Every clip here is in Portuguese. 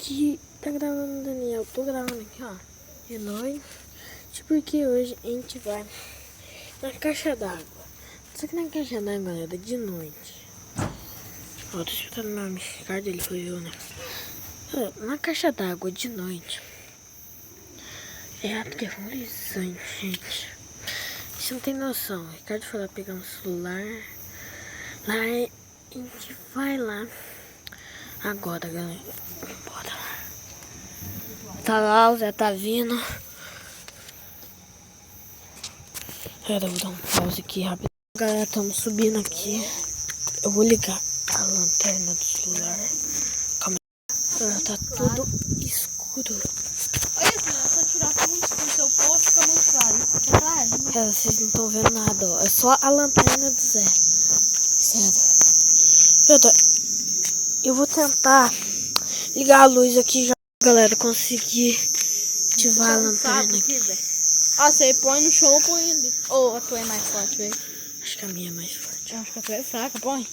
aqui tá gravando o Daniel. Tô gravando aqui, ó, de noite. Porque hoje a gente vai na caixa d'água. Só que na caixa d'água, galera, de noite. Ó, tô escutando o nome. Ricardo, ele foi eu, né? Na caixa d'água de noite é aterrorizante, gente. Você não tem noção. O Ricardo foi lá pegar um celular. Lá a gente vai lá agora, galera. Bora lá. Tá lá, o Zé tá vindo. Pera, eu vou dar um pause aqui rápido. Galera, estamos subindo aqui. Eu vou ligar a lanterna do celular. Calma aí. Galera, tá tudo escuro. Olha assim, é só tirar fica muito escuro. Seu posto fica muito claro. Fica clarinho. Cara, vocês não estão vendo nada, ó. É só a lanterna do Zé. Sério. Eu vou tentar ligar a luz aqui já, galera. Conseguir ativar a lanterna aqui. Ah, você põe no chão ou põe ali? Ou a tua é mais forte, velho? Acho que a minha é mais forte. Eu acho que a tua é fraca, põe.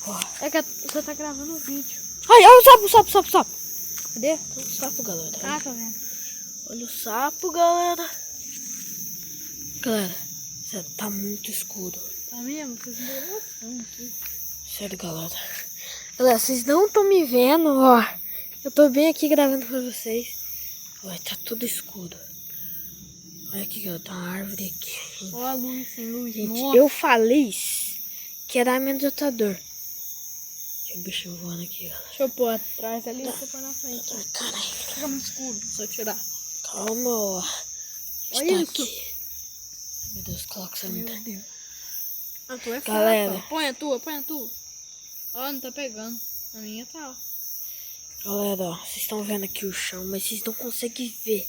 Ó. É que você tá gravando o vídeo. Ai, olha o sapo. Cadê? Tem um sapo, galera. Ah, tá vendo. Olha o sapo, galera. Galera, sério, tá muito escuro. Tá mesmo? Fiz uma aqui. Sério, galera. Galera, vocês não estão me vendo, ó. Eu tô bem aqui gravando pra vocês. Olha, tá tudo escuro. Olha aqui, galera, tá uma árvore aqui. Olha a luz, sem luz. Gente, Nossa. eu falei que era amedrontador. Tinha um bicho voando aqui, galera. Deixa eu pôr atrás ali e você põe na frente. Ai, caralho. Fica muito escuro, se eu tirar. Calma, ó. Olha Está isso. aqui. Ai, meu Deus, coloca essa lanterna. Deus. A tua é Galera. fraca. Põe a tua. Ó, não tá pegando. A minha tá, ó. Galera, ó, vocês estão vendo aqui o chão, mas vocês não conseguem ver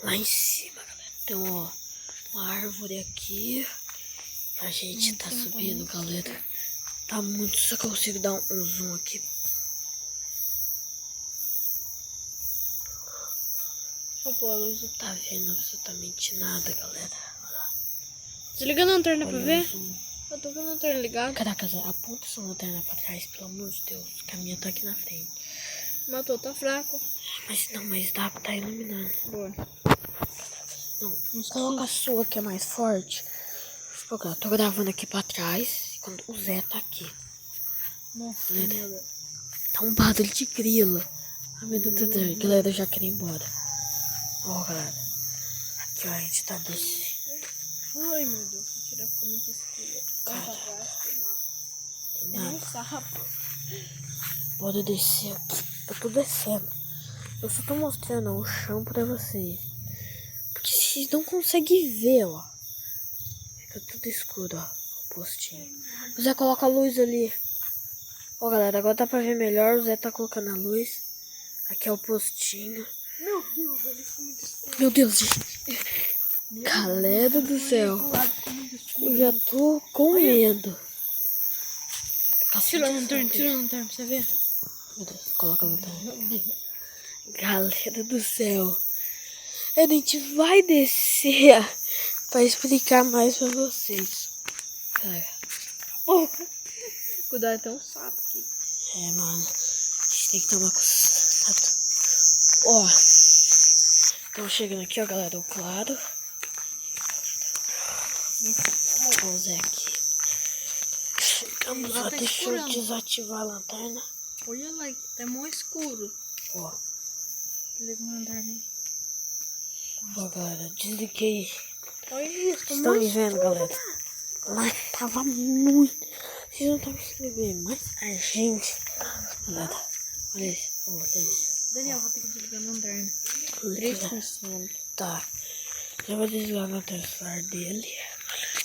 lá em cima, galera. Então, ó, uma árvore aqui. A gente tá subindo, galera. Tá muito, só que eu consigo dar um zoom aqui. Deixa eu pôr a luz aqui. Tá vendo absolutamente nada, galera. Desliga a lanterna pra Olha ver. o zoom. Eu tô com a lanterna ligada. Caraca, Zé, aponta essa lanterna pra trás, pelo amor de Deus. Que a minha tá aqui na frente. Mas tô, tá fraco. Mas dá pra tá iluminando. Boa. Não, coloca a sua que é mais forte. Ó, galera, tô gravando aqui pra trás. Quando o Zé tá aqui. Nossa, Galera, meu Deus. tá um barulho de grilo. Ai, meu Deus. Galera, eu já quero ir embora. Ó, galera. Aqui, ó, a gente tá descendo. Ai, meu Deus. Se tirar fica muito escuro. Vai pra trás, cuidado. Tem um sapo. Bora descer aqui. Eu tô descendo. Eu só tô mostrando ó, o chão pra vocês. Porque vocês não conseguem ver, ó. Fica tudo escuro, ó. O postinho. O Zé coloca a luz ali. Ó, galera, agora dá pra ver melhor. O Zé tá colocando a luz. Aqui é o postinho. Meu Deus, ele fica muito escuro. Meu Deus, gente. Galera do céu. Eu já tô com medo. Tira a lanterna pra você ver. Meu Deus, coloca a lanterna. Galera do céu. A gente vai descer pra explicar mais pra vocês. Cuidado, tem um sapo aqui. É, mano. A gente tem que tomar cuidado. Ó. Estamos chegando aqui, ó, galera. O claro. Vamos ver o Zé aqui. Chegamos, ó. Tá Deixa eu escurando. desativar a lanterna. Olha lá, tá mó escuro. Ó. Liga a lanterna aí. Ó, galera. Desliguei. Olha isso, tá Vocês mó estão me vendo, galera? Lá tava muito. Vocês não estão conseguindo ver, mas a gente. Galera, olha isso. Olha isso. Daniel, vou ter que desligar a lanterna. Três 3%. Tá. Já vou desligar no celular dele.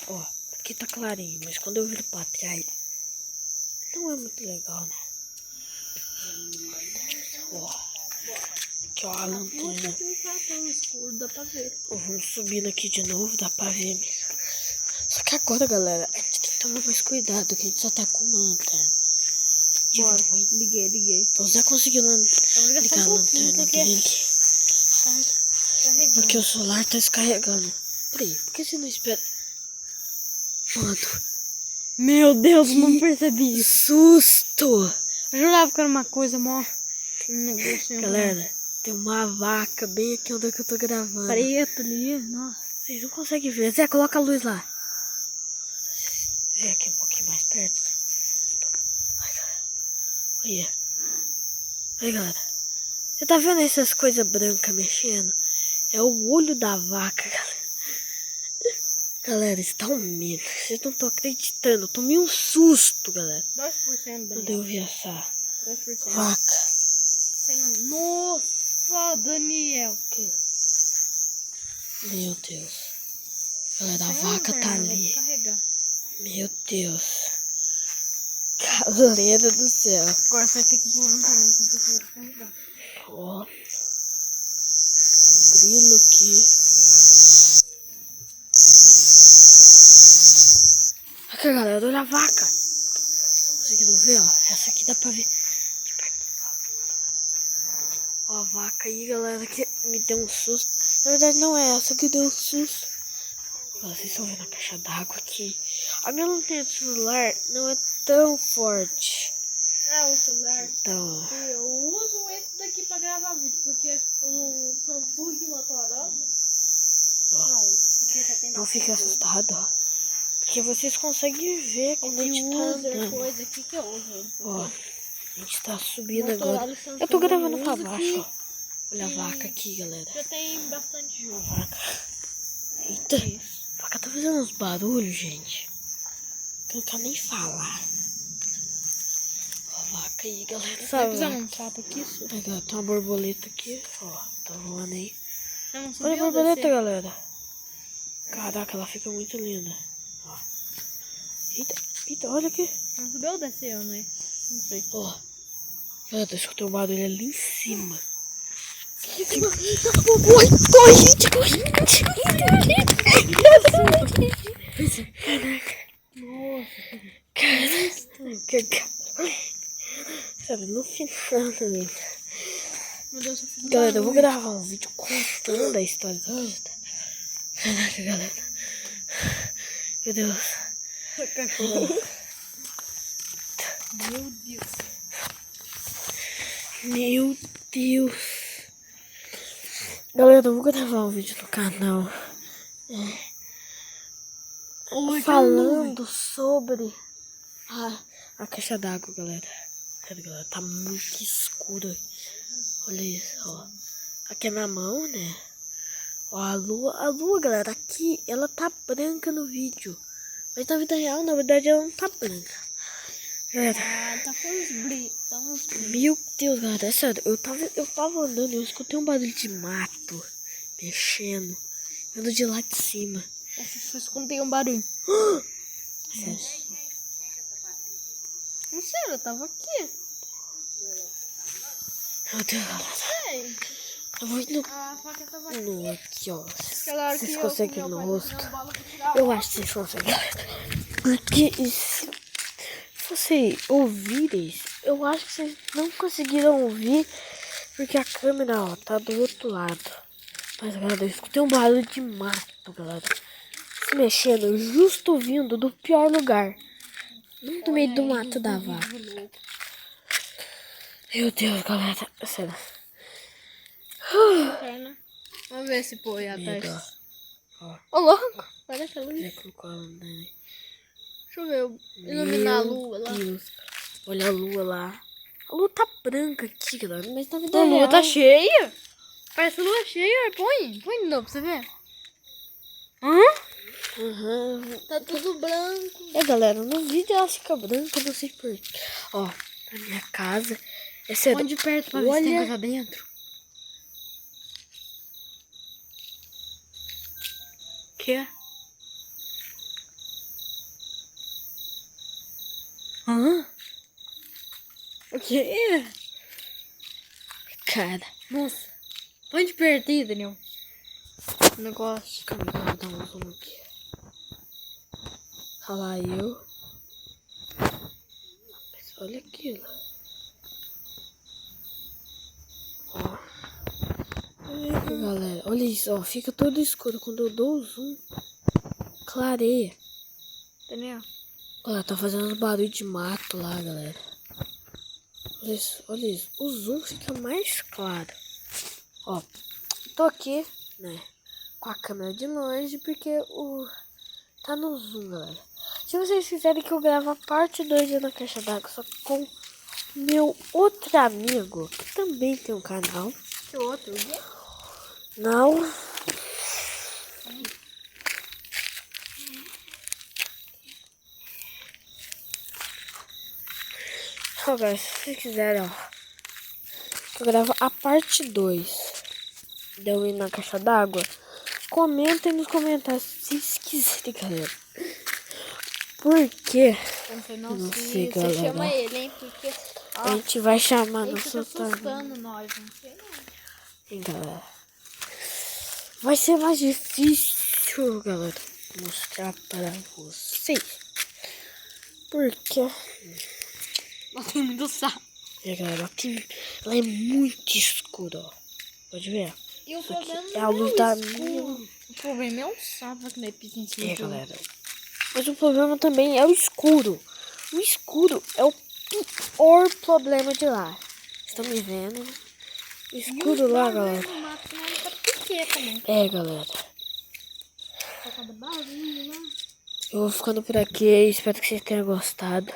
Ó, aqui tá clarinho, mas quando eu viro pra trás, não é muito legal, né? Ó. Aqui, ó, a lanterna. Aqui não tá tão escuro, dá pra ver. Ó, vamos subindo aqui de novo, dá pra ver mesmo. Só que agora, galera, a gente tem que tomar mais cuidado, que a gente só tá com uma lanterna. Bora, liguei. Então, o Zé conseguiu ligar a lanterna dele. Carregando. Porque o celular tá descarregando. Peraí, por que você não espera? Mano, Meu Deus, não percebi isso. susto! Eu jurava que era uma coisa mó. Galera, tem uma vaca bem aqui onde eu tô gravando. Preta ali, nossa. Vocês não conseguem ver. Zé, coloca a luz lá. Vem aqui um pouquinho mais perto. Ai, galera. Olha. Olha, galera. Você tá vendo essas coisas brancas mexendo? É o olho da vaca, galera. Galera, isso tá um medo. Vocês não estão acreditando. Eu tomei um susto, galera. 2%, Quando Daniel. eu vi essa 2%. vaca. Nossa, Daniel. Meu Deus. Galera, a vaca tá ali. Meu Deus. Galera do céu. Agora você vai ter que pôr no carro, você tem que carregar. Ó. Tem grilo aqui. Aqui, galera, olha a vaca. Estão conseguindo ver, ó? Essa aqui dá pra ver de perto. Ó a vaca aí, galera, que me deu um susto. Na verdade, não é essa que deu um susto. Ó, vocês estão vendo a caixa d'água aqui. A minha lanterna do celular não é tão forte. O celular. Então, Eu uso esse daqui pra gravar vídeo, porque o Samsung Motorola. ó, Não, porque já tem não fique assustado, ó. Porque vocês conseguem ver quando a esse gente tá user andando. coisa aqui que eu uso. Ó, a gente tá subindo Motorola agora. e Samsung Eu tô gravando eu pra uso baixo, aqui. ó. Olha a vaca aqui, galera. Já tem bastante A jogo. vaca. Eita, a vaca tá fazendo uns barulhos, gente. Que eu não quero nem falar. Ó a vaca aí, galera. Tá Sabe? pisando um sapo aqui, isso? Aí, galera, tem uma borboleta aqui. Ó, tá voando aí. Não, Olha a subiu, borboleta, desceu. galera. Caraca, ela fica muito linda. Ó. Eita, eita, olha aqui. Não subiu ou desceu, né? Não sei. Ó. Galera, eu escutei um barulho ali em cima. Oi, corrente, corrente. Caraca. Caraca. Sabe, no final também. Meu Deus, eu fiz Galera, eu vou gravar um vídeo contando a história da Rita. Caraca, galera. Meu Deus. Meu Deus. Meu Deus. Galera, eu vou gravar um vídeo no canal. Falando sobre a caixa d'água, galera. Sério, galera, tá muito escuro. Olha isso, ó. Aqui é minha mão, né? Ó, a lua, galera, aqui, ela tá branca no vídeo. Mas na vida real, na verdade, ela não tá branca. Galera, Tá com uns brilhos. Tá uns brilhos. meu Deus, galera, é sério, eu tava andando e eu escutei um barulho de mato mexendo. Vindo de lá de cima. Eu escutei um barulho. Sério. Não sei, eu tava aqui. Meu Deus, galera. Ei, Eu vou ir a faca tava aqui. no aqui, ó. Aquela hora que Vocês eu conseguem com no meu pai rosto? jogando bola pra tirar a Eu bola. acho que vocês conseguem. Porque se vocês ouvirem, eu acho que vocês não conseguiram ouvir. Porque a câmera, ó, tá do outro lado. Mas, galera, eu escutei um barulho de mato, galera. Se mexendo, justo vindo do pior lugar. Não do meio do mato da vaca. Meu Deus, galera. Sério. Perna. Vamos ver se põe Medo, atrás. ó. Ô, louco. Olha aquela luz. Já colocou a lanterna. Deixa eu ver. Iluminar a lua lá. Meu Deus. Olha a lua lá. A lua tá branca aqui, galera. Mas na vida A lua real, tá cheia. Parece lua cheia. Põe de novo pra você ver. Uhum. Tá tudo branco. É, galera, no vídeo ela fica branca, não sei porquê. Ó, na minha casa. É sério. Põe de perto pra ver se tem coisa dentro. Que? O quê? Cara, Nossa. Põe de perto aí, Daniel. O negócio. calma aí, eu vou dar um zoom aqui. Olha lá eu. Mas olha aquilo. Ó. Olha aqui, galera. Olha isso, ó. Fica todo escuro. Quando eu dou o zoom, clareia. Daniel. Olha, tá fazendo uns barulho de mato lá, galera. Olha isso, olha isso. O zoom fica mais claro. Ó, tô aqui, né? Com a câmera de longe, porque tá no zoom, galera. Se vocês quiserem que eu grave a parte 2 na caixa d'água, só que com meu outro amigo, que também tem um canal. Que outro? O quê? Não. Ó, galera, se vocês quiserem, ó, que eu gravo a parte 2 de eu ir na caixa d'água, comentem nos comentários se vocês quiserem, galera. Porque Não sei, você galera. chama ele, hein? Porque a gente vai chamar ele no fica seu assustando nós, não sei não. Sim, galera. Vai ser mais difícil, galera, mostrar para vocês. Porque Não tem muito sapo. galera, aqui ela é muito escura, ó. Pode ver? E o Isso problema aqui não é a luz da escuro. minha. O problema é o sapo que não pisa em cima de Galera. Mas o problema também é o escuro. O escuro é o pior problema de lá. Estão me vendo? O escuro lá, galera. O mato tá pequeno também. É, galera. Por causa do barulho lá. Eu vou ficando por aqui. Espero que vocês tenham gostado.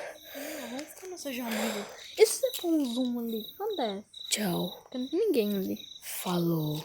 Vamos ficar no seu amigo. E se você pôr um zoom ali? Acontece. Tchau. Porque não tem ninguém ali. Falou.